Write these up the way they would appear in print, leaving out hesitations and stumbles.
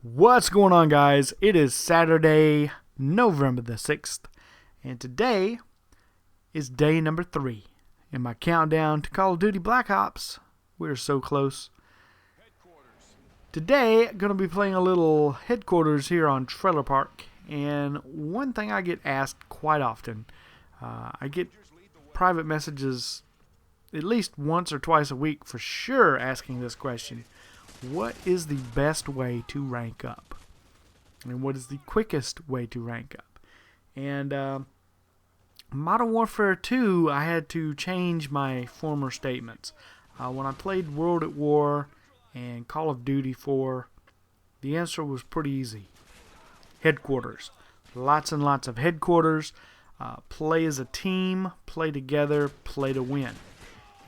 What's going on, guys? It is Saturday, November the 6th, and today is day number 3 in my countdown to Call of Duty Black Ops. We're so close. Today, I'm going to be playing a little headquarters here on Trailer Park, and one thing I get asked quite often, I get private messages at least once or twice a week for sure asking this question. What is the best way to rank up? And what is the quickest way to rank up? And Modern Warfare 2, I had to change my former statements. When I played World at War and Call of Duty 4, the answer was pretty easy. Headquarters. Lots and lots of headquarters. Play as a team, play together, play to win.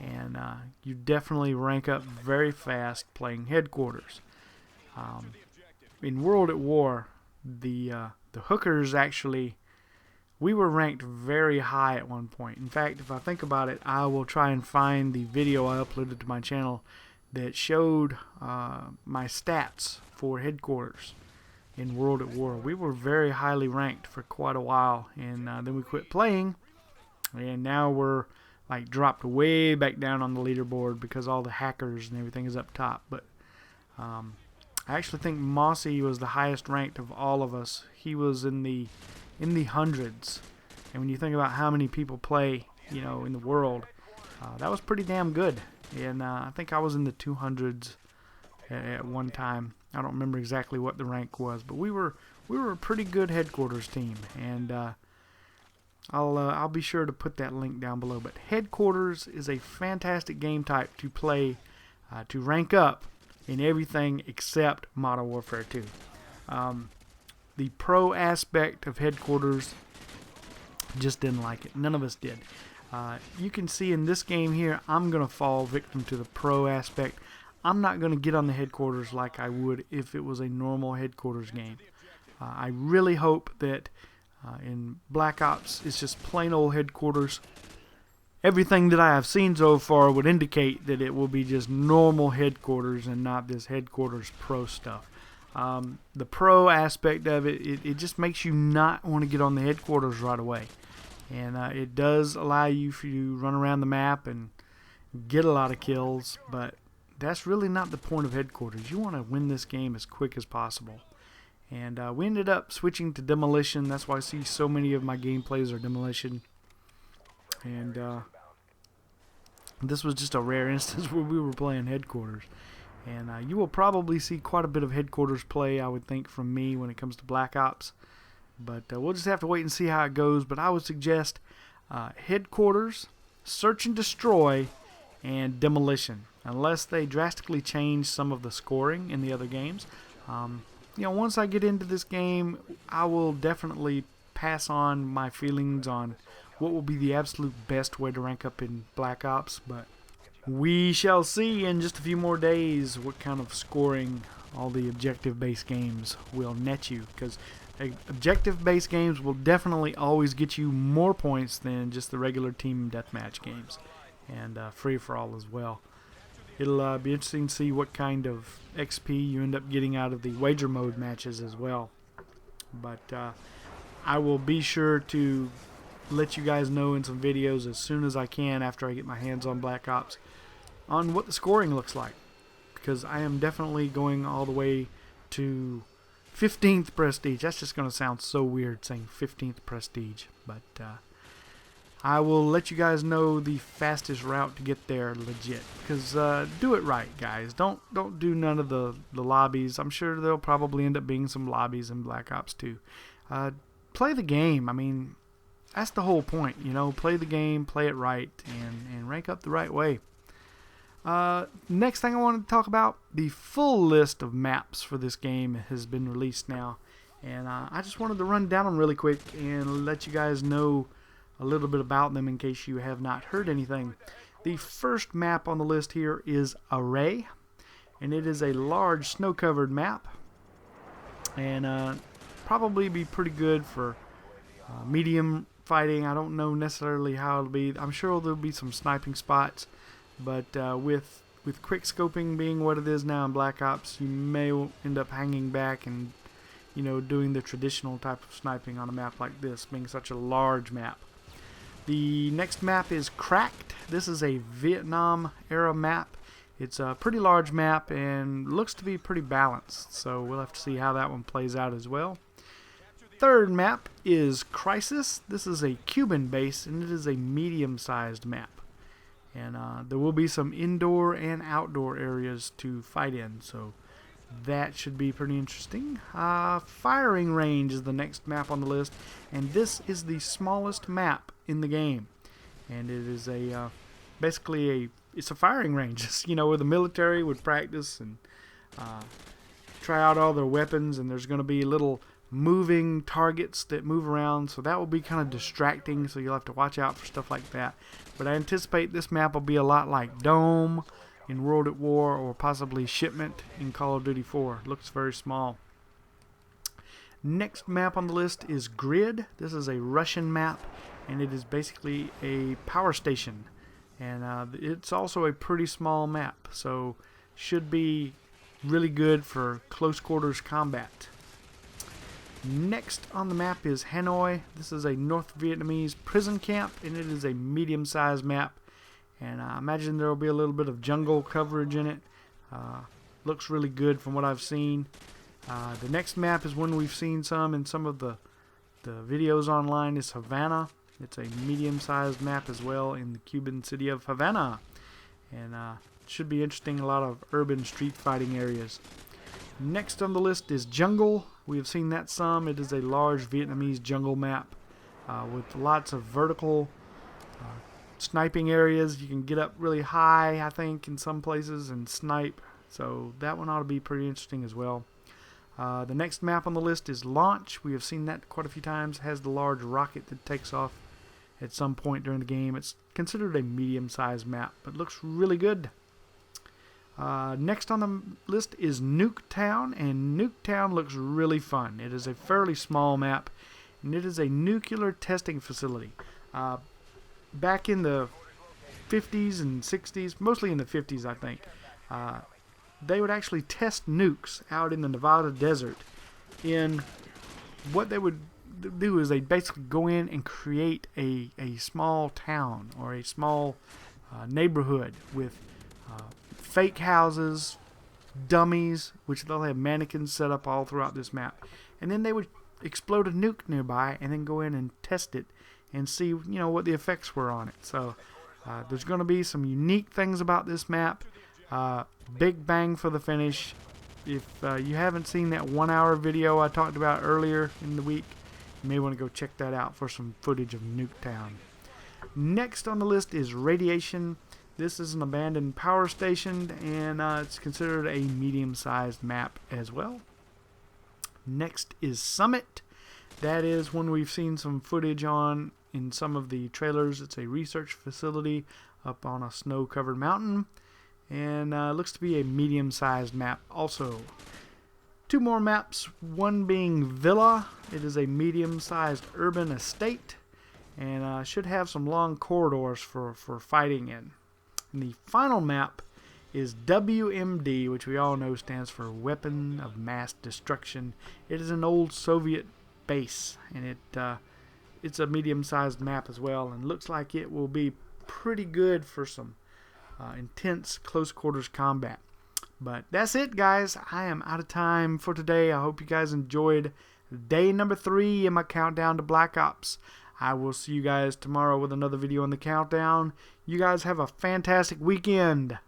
And you definitely rank up very fast playing headquarters. In World at War, the hookers actually, we were ranked very high at one point. In fact, if I think about it, I will try and find the video I uploaded to my channel that showed my stats for headquarters in World at War. We were very highly ranked for quite a while, and then we quit playing, and now we're like dropped way back down on the leaderboard because all the hackers and everything is up top. But I actually think Mossy was the highest ranked of all of us. He was in the hundreds, and when you think about how many people play, in the world, that was pretty damn good. And I think I was in the 200s at one time. I don't remember exactly what the rank was, but we were a pretty good headquarters team, and I'll be sure to put that link down below. But headquarters is a fantastic game type to play, to rank up in everything except Modern Warfare 2. The pro aspect of headquarters, just didn't like it. None of us did. You can see in this game here, I'm going to fall victim to the pro aspect. I'm not going to get on the headquarters like I would if it was a normal headquarters game. I really hope that in Black Ops, it's just plain old headquarters. Everything that I have seen so far would indicate that it will be just normal headquarters and not this headquarters pro stuff. The pro aspect of it just makes you not want to get on the headquarters right away. And it does allow you to run around the map and get a lot of kills, but that's really not the point of headquarters. You want to win this game as quick as possible. And we ended up switching to demolition. That's why I see so many of my gameplays are demolition. And this was just a rare instance where we were playing headquarters. And you will probably see quite a bit of headquarters play, I would think, from me when it comes to Black Ops. But we'll just have to wait and see how it goes. But I would suggest headquarters, search and destroy, and demolition. Unless they drastically change some of the scoring in the other games. Once I get into this game, I will definitely pass on my feelings on what will be the absolute best way to rank up in Black Ops, but we shall see in just a few more days what kind of scoring all the objective-based games will net you, because objective-based games will definitely always get you more points than just the regular team deathmatch games, and free-for-all as well. It'll be interesting to see what kind of XP you end up getting out of the wager mode matches as well. But I will be sure to let you guys know in some videos as soon as I can after I get my hands on Black Ops on what the scoring looks like. Because I am definitely going all the way to 15th Prestige. That's just going to sound so weird saying 15th Prestige. But I will let you guys know the fastest route to get there legit. Because do it right, guys. Don't do none of the lobbies. I'm sure there'll probably end up being some lobbies in Black Ops 2. Play the game. I mean, that's the whole point. Play the game, play it right, and rank up the right way. Next thing I wanted to talk about, the full list of maps for this game has been released now. And I just wanted to run down them really quick and let you guys know a little bit about them in case you have not heard anything. The first map on the list here is Array, and it is a large snow-covered map, and probably be pretty good for medium fighting. I don't know necessarily how it'll be. I'm sure there'll be some sniping spots, but with with quick scoping being what it is now in Black Ops, you may end up hanging back and, you know, doing the traditional type of sniping on a map like this, being such a large map. The next map is Cracked. This is a Vietnam era map. It's a pretty large map and looks to be pretty balanced, so we'll have to see how that one plays out as well. Third map is Crisis. This is a Cuban base and it is a medium-sized map. And there will be some indoor and outdoor areas to fight in, so that should be pretty interesting. Firing Range is the next map on the list, and this is the smallest map in the game. And it is a basically it's a firing range, you know, where the military would practice and try out all their weapons, and there's going to be little moving targets that move around, so that will be kind of distracting, so you'll have to watch out for stuff like that. But I anticipate this map will be a lot like Dome in World at War, or possibly Shipment in Call of Duty 4. It looks very small. Next map on the list is Grid. This is a Russian map, and it is basically a power station, and it's also a pretty small map, so should be really good for close quarters combat. Next on the map is Hanoi. This is a North Vietnamese prison camp, and it is a medium-sized map. And I imagine there will be a little bit of jungle coverage in it. Looks really good from what I've seen. The next map is one we've seen some in some of the videos online. Is Havana. It's a medium-sized map as well in the Cuban city of Havana. And it should be interesting. A lot of urban street fighting areas. Next on the list is Jungle. We have seen that some. It is a large Vietnamese jungle map with lots of vertical sniping areas. You can get up really high, I think, in some places and snipe. So that one ought to be pretty interesting as well. The next map on the list is Launch. We have seen that quite a few times. It has the large rocket that takes off at some point during the game. It's considered a medium-sized map, but looks really good. Next on the list is Nuketown, and Nuketown looks really fun. It is a fairly small map, and it is a nuclear testing facility. Back in the 50s and 60s, mostly in the 50s I think, they would actually test nukes out in the Nevada desert. In what they would do is they basically go in and create a small town or a small neighborhood with fake houses, dummies, which they'll have mannequins set up all throughout this map, and then they would explode a nuke nearby and then go in and test it and see, you know, what the effects were on it. So there's going to be some unique things about this map. Big bang for the finish. If you haven't seen that 1-hour video I talked about earlier in the week, you may want to go check that out for some footage of Nuketown. Next on the list is Radiation. This is an abandoned power station, and it's considered a medium-sized map as well. Next is Summit. That is one we've seen some footage on in some of the trailers. It's a research facility up on a snow-covered mountain, and looks to be a medium-sized map also. Two more maps, one being Villa. It is a medium-sized urban estate, and should have some long corridors for fighting in. And the final map is WMD, which we all know stands for Weapon of Mass Destruction. It is an old Soviet base, and it's a medium-sized map as well, and looks like it will be pretty good for some intense close-quarters combat. But that's it, guys. I am out of time for today. I hope you guys enjoyed day number 3 in my countdown to Black Ops. I will see you guys tomorrow with another video on the countdown. You guys have a fantastic weekend.